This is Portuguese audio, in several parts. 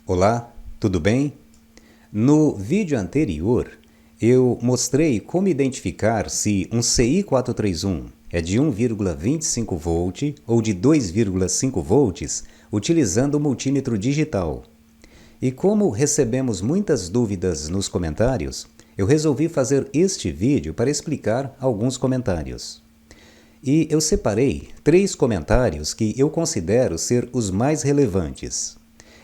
Olá, tudo bem? No vídeo anterior, eu mostrei como identificar se um CI431 é de 1,25 V ou de 2,5 volts utilizando o multímetro digital. E como recebemos muitas dúvidas nos comentários, eu resolvi fazer este vídeo para explicar alguns comentários. E eu separei 3 comentários que eu considero ser os mais relevantes.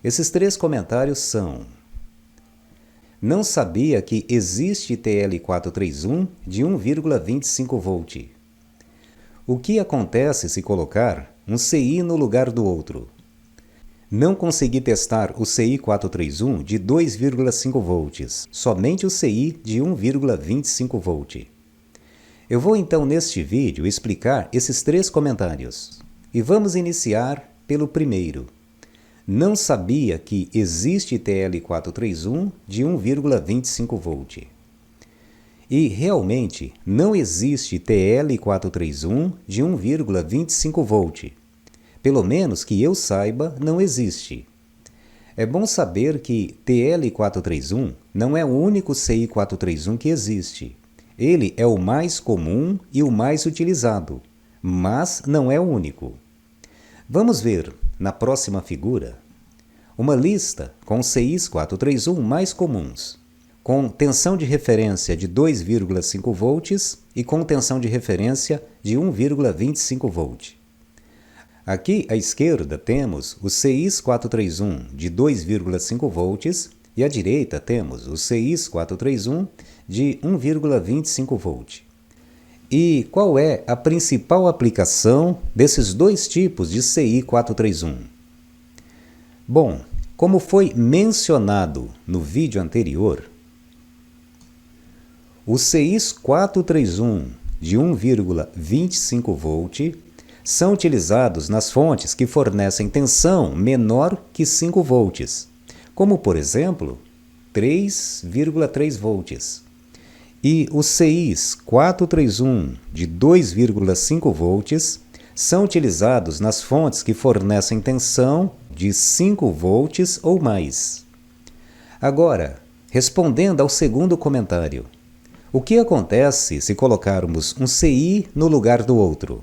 Esses 3 comentários são: não sabia que existe TL431 de 1,25 V. O que acontece se colocar um CI no lugar do outro? Não consegui testar o CI431 de 2,5 volts, somente o CI de 1,25 V. Eu vou então neste vídeo explicar esses 3 comentários. E vamos iniciar pelo primeiro. Não sabia que existe TL431 de 1,25 V. E realmente não existe TL431 de 1,25 V. Pelo menos que eu saiba, não existe. É bom saber que TL431 não é o único CI431 que existe. Ele é o mais comum e o mais utilizado, mas não é o único. Vamos ver, na próxima figura, uma lista com os CIs 431 mais comuns, com tensão de referência de 2,5 volts e com tensão de referência de 1,25 volt. Aqui à esquerda temos os CIs 431 de 2,5 volts e à direita temos os CIs 431 de 1,25 volt. E qual é a principal aplicação desses dois tipos de CI 431? Bom, como foi mencionado no vídeo anterior, os CIs 431 de 1,25 volt são utilizados nas fontes que fornecem tensão menor que 5 volts, como por exemplo 3,3 volts. E os CIs 431 de 2,5 volts são utilizados nas fontes que fornecem tensão de 5 volts ou mais. Agora, respondendo ao segundo comentário, o que acontece se colocarmos um CI no lugar do outro?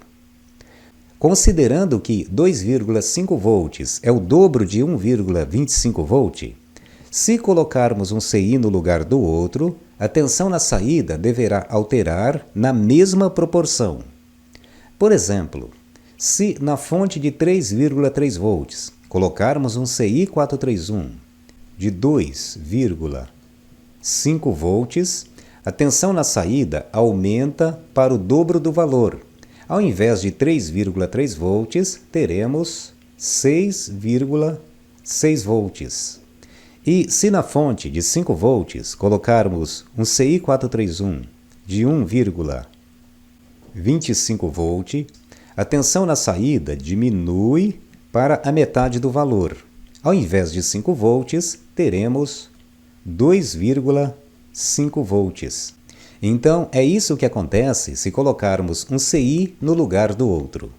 Considerando que 2,5 volts é o dobro de 1,25 volt, se colocarmos um CI no lugar do outro, a tensão na saída deverá alterar na mesma proporção. Por exemplo, se na fonte de 3,3 volts colocarmos um CI 431 de 2,5 volts, a tensão na saída aumenta para o dobro do valor. Ao invés de 3,3 volts, teremos 6,6 volts. E se na fonte de 5 volts colocarmos um CI 431 de 1,25 volt, a tensão na saída diminui para a metade do valor. Ao invés de 5 volts, teremos 2,5 volts. Então, é isso que acontece se colocarmos um CI no lugar do outro.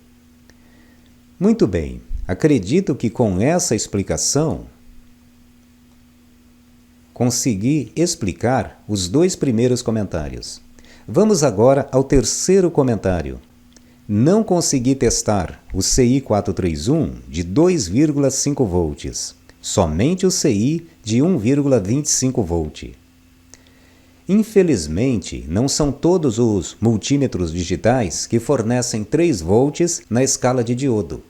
Muito bem, acredito que com essa explicação consegui explicar os 2 primeiros comentários. Vamos agora ao terceiro comentário. Não consegui testar o CI 431 de 2,5 volts, somente o CI de 1,25 volt. Infelizmente, não são todos os multímetros digitais que fornecem 3 volts na escala de diodo.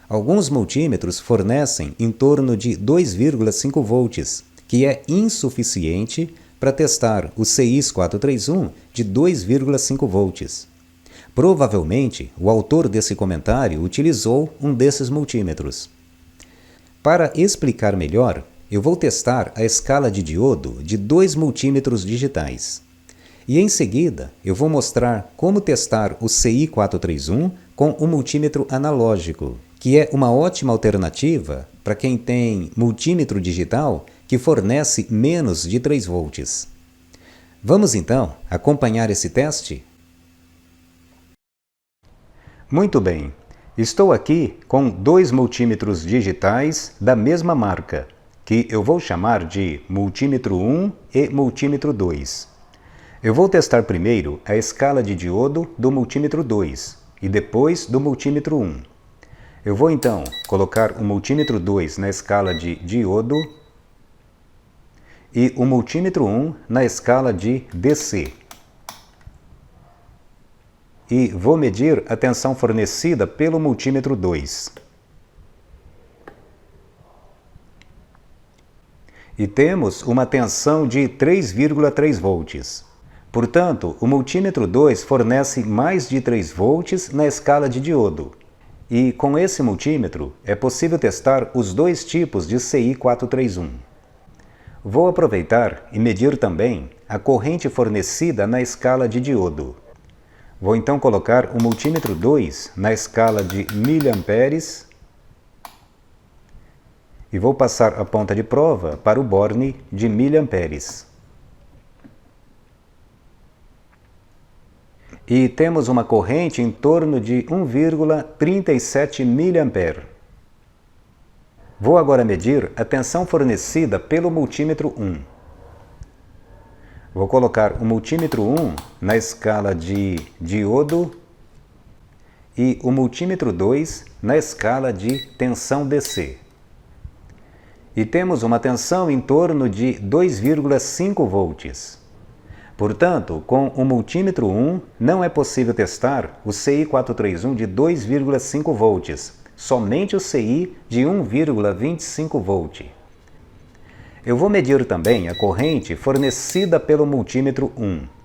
Alguns multímetros fornecem em torno de 2,5 volts, que é insuficiente para testar o CIs 431 de 2,5 volts. Provavelmente, o autor desse comentário utilizou um desses multímetros. Para explicar melhor, eu vou testar a escala de diodo de 2 multímetros digitais. E em seguida, eu vou mostrar como testar o CI 431 com o multímetro analógico, que é uma ótima alternativa para quem tem multímetro digital que fornece menos de 3 volts. Vamos então acompanhar esse teste? Muito bem, estou aqui com 2 multímetros digitais da mesma marca, que eu vou chamar de multímetro 1 e multímetro 2. Eu vou testar primeiro a escala de diodo do multímetro 2 e depois do multímetro 1. Eu vou então colocar o multímetro 2 na escala de diodo e o multímetro 1 na escala de DC. E vou medir a tensão fornecida pelo multímetro 2. E temos uma tensão de 3,3 volts. Portanto, o multímetro 2 fornece mais de 3 volts na escala de diodo. E com esse multímetro é possível testar os dois tipos de CI 431. Vou aproveitar e medir também a corrente fornecida na escala de diodo. Vou então colocar o multímetro 2 na escala de miliamperes e vou passar a ponta de prova para o borne de miliamperes. E temos uma corrente em torno de 1,37 mA. Vou agora medir a tensão fornecida pelo multímetro 1. Vou colocar o multímetro 1 na escala de diodo e o multímetro 2 na escala de tensão DC. E temos uma tensão em torno de 2,5 volts. Portanto, com o multímetro 1 não é possível testar o CI 431 de 2,5 volts, somente o CI de 1,25 volt. Eu vou medir também a corrente fornecida pelo multímetro 1.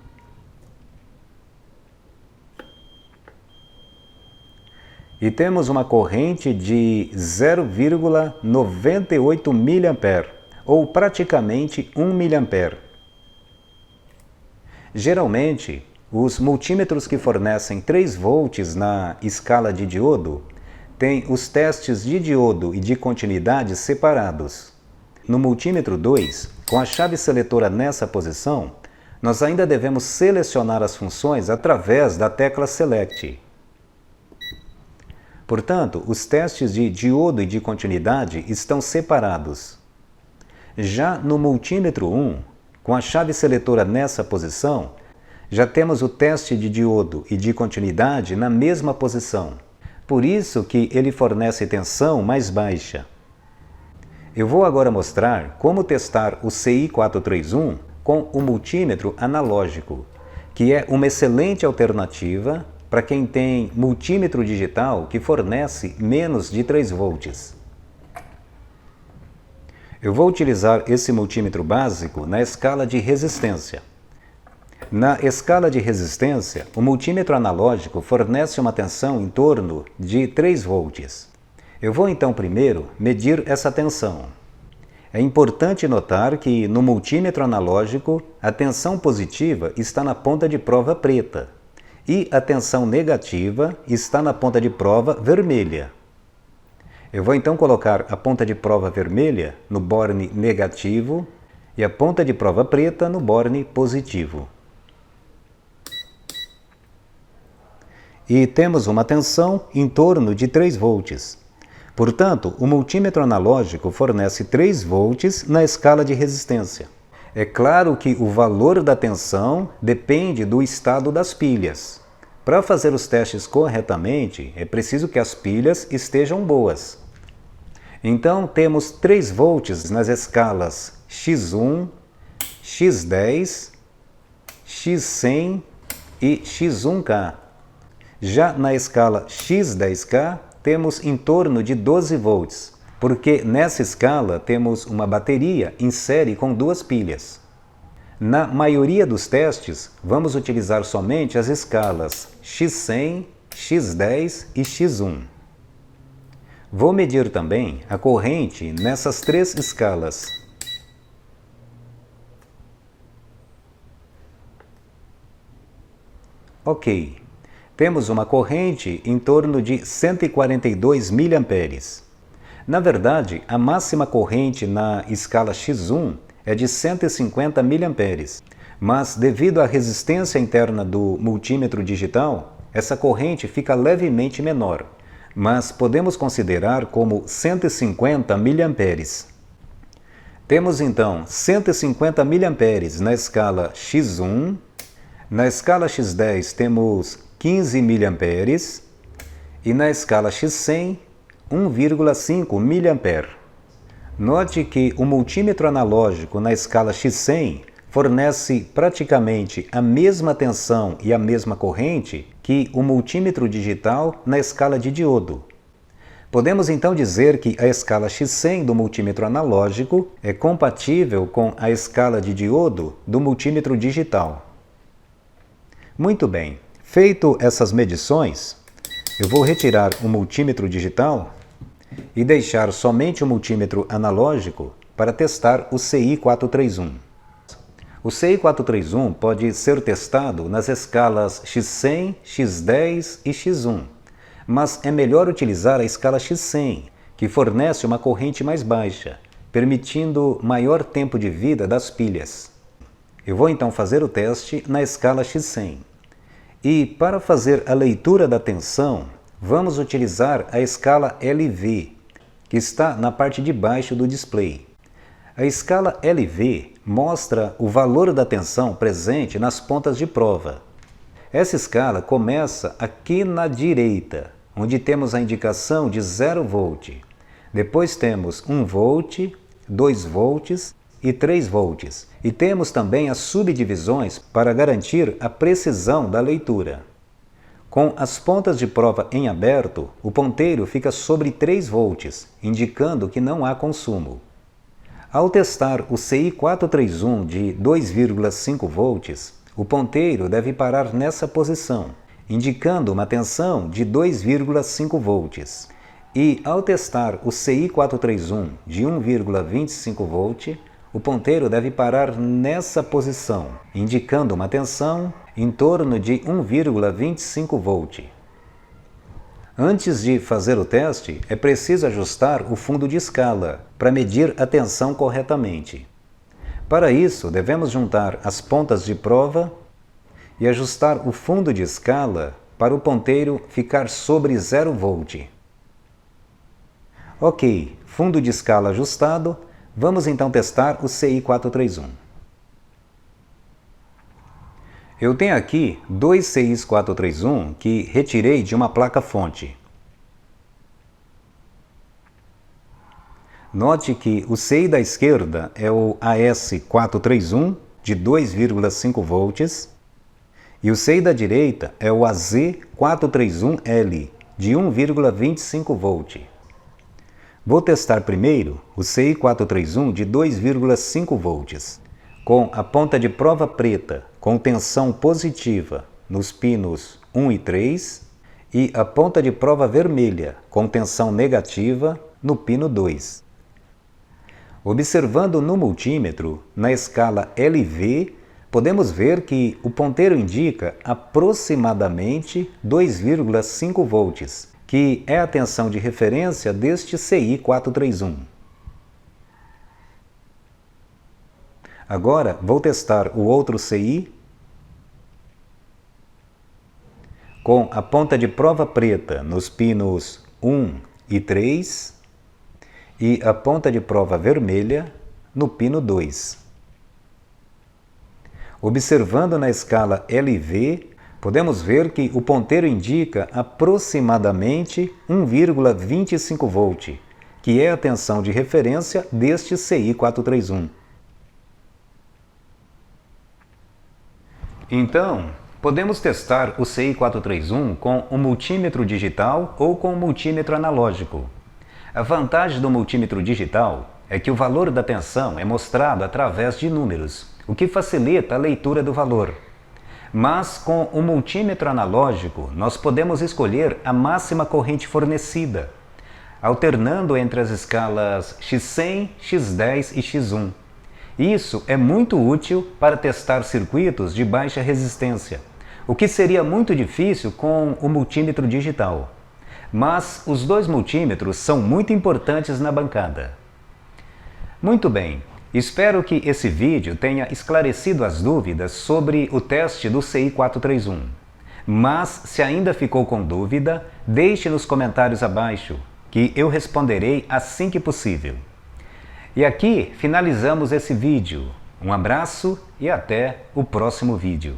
E temos uma corrente de 0,98 mA, ou praticamente 1 mA. Geralmente, os multímetros que fornecem 3 volts na escala de diodo têm os testes de diodo e de continuidade separados. No multímetro 2, com a chave seletora nessa posição, nós ainda devemos selecionar as funções através da tecla Select. Portanto, os testes de diodo e de continuidade estão separados. Já no multímetro 1, com a chave seletora nessa posição, já temos o teste de diodo e de continuidade na mesma posição. Por isso que ele fornece tensão mais baixa. Eu vou agora mostrar como testar o CI 431 com o multímetro analógico, que é uma excelente alternativa para quem tem multímetro digital que fornece menos de 3 volts. Eu vou utilizar esse multímetro básico na escala de resistência. Na escala de resistência, o multímetro analógico fornece uma tensão em torno de 3 volts. Eu vou então primeiro medir essa tensão. É importante notar que no multímetro analógico a tensão positiva está na ponta de prova preta e a tensão negativa está na ponta de prova vermelha. Eu vou então colocar a ponta de prova vermelha no borne negativo e a ponta de prova preta no borne positivo. E temos uma tensão em torno de 3 volts. Portanto, o multímetro analógico fornece 3 volts na escala de resistência. É claro que o valor da tensão depende do estado das pilhas. Para fazer os testes corretamente, é preciso que as pilhas estejam boas. Então, temos 3 volts nas escalas X1, X10, X100 e X1K. Já na escala X10K, temos em torno de 12 volts, porque nessa escala temos uma bateria em série com 2 pilhas. Na maioria dos testes, vamos utilizar somente as escalas X100, X10 e X1. Vou medir também a corrente nessas 3 escalas. Ok. Temos uma corrente em torno de 142 mA. Na verdade, a máxima corrente na escala X1 é de 150 mA, mas devido à resistência interna do multímetro digital, essa corrente fica levemente menor, mas podemos considerar como 150 mA. Temos então 150 mA na escala X1, na escala X10 temos 15 mA e na escala X100 1,5 mA. Note que o multímetro analógico na escala X100 fornece praticamente a mesma tensão e a mesma corrente que o multímetro digital na escala de diodo. Podemos então dizer que a escala X100 do multímetro analógico é compatível com a escala de diodo do multímetro digital. Muito bem, feito essas medições, eu vou retirar o multímetro digital e deixar somente o multímetro analógico para testar o CI431. O CI431 pode ser testado nas escalas X100, X10 e X1, mas é melhor utilizar a escala X100, que fornece uma corrente mais baixa, permitindo maior tempo de vida das pilhas. Eu vou então fazer o teste na escala X100. E para fazer a leitura da tensão, vamos utilizar a escala LV, que está na parte de baixo do display. A escala LV mostra o valor da tensão presente nas pontas de prova. Essa escala começa aqui na direita, onde temos a indicação de 0 volt. Depois temos 1 volt, 2 volts e 3 volts. E temos também as subdivisões para garantir a precisão da leitura. Com as pontas de prova em aberto, o ponteiro fica sobre 3 volts, indicando que não há consumo. Ao testar o CI431 de 2,5 volts, o ponteiro deve parar nessa posição, indicando uma tensão de 2,5 volts. E ao testar o CI431 de 1,25 volt, o ponteiro deve parar nessa posição, indicando uma tensão em torno de 1,25 volt. Antes de fazer o teste, é preciso ajustar o fundo de escala para medir a tensão corretamente. Para isso, devemos juntar as pontas de prova e ajustar o fundo de escala para o ponteiro ficar sobre 0 volt. Ok, fundo de escala ajustado, vamos então testar o CI431. Eu tenho aqui dois CI431 que retirei de uma placa-fonte. Note que o CI da esquerda é o AS431 de 2,5 volts e o CI da direita é o AZ431L de 1,25 volt. Vou testar primeiro o CI431 de 2,5 volts, com a ponta de prova preta com tensão positiva nos pinos 1 e 3 e a ponta de prova vermelha com tensão negativa no pino 2. Observando no multímetro, na escala LV, podemos ver que o ponteiro indica aproximadamente 2,5 volts, que é a tensão de referência deste CI431. Agora vou testar o outro CI com a ponta de prova preta nos pinos 1 e 3 e a ponta de prova vermelha no pino 2. Observando na escala LV, podemos ver que o ponteiro indica aproximadamente 1,25 volt, que é a tensão de referência deste CI431. Então, podemos testar o CI431 com o multímetro digital ou com o multímetro analógico. A vantagem do multímetro digital é que o valor da tensão é mostrado através de números, o que facilita a leitura do valor. Mas com o multímetro analógico, nós podemos escolher a máxima corrente fornecida, alternando entre as escalas X100, X10 e X1. Isso é muito útil para testar circuitos de baixa resistência, o que seria muito difícil com o multímetro digital. Mas os dois multímetros são muito importantes na bancada. Muito bem, espero que esse vídeo tenha esclarecido as dúvidas sobre o teste do CI431. Mas, se ainda ficou com dúvida, deixe nos comentários abaixo, que eu responderei assim que possível. E aqui finalizamos esse vídeo. Um abraço e até o próximo vídeo.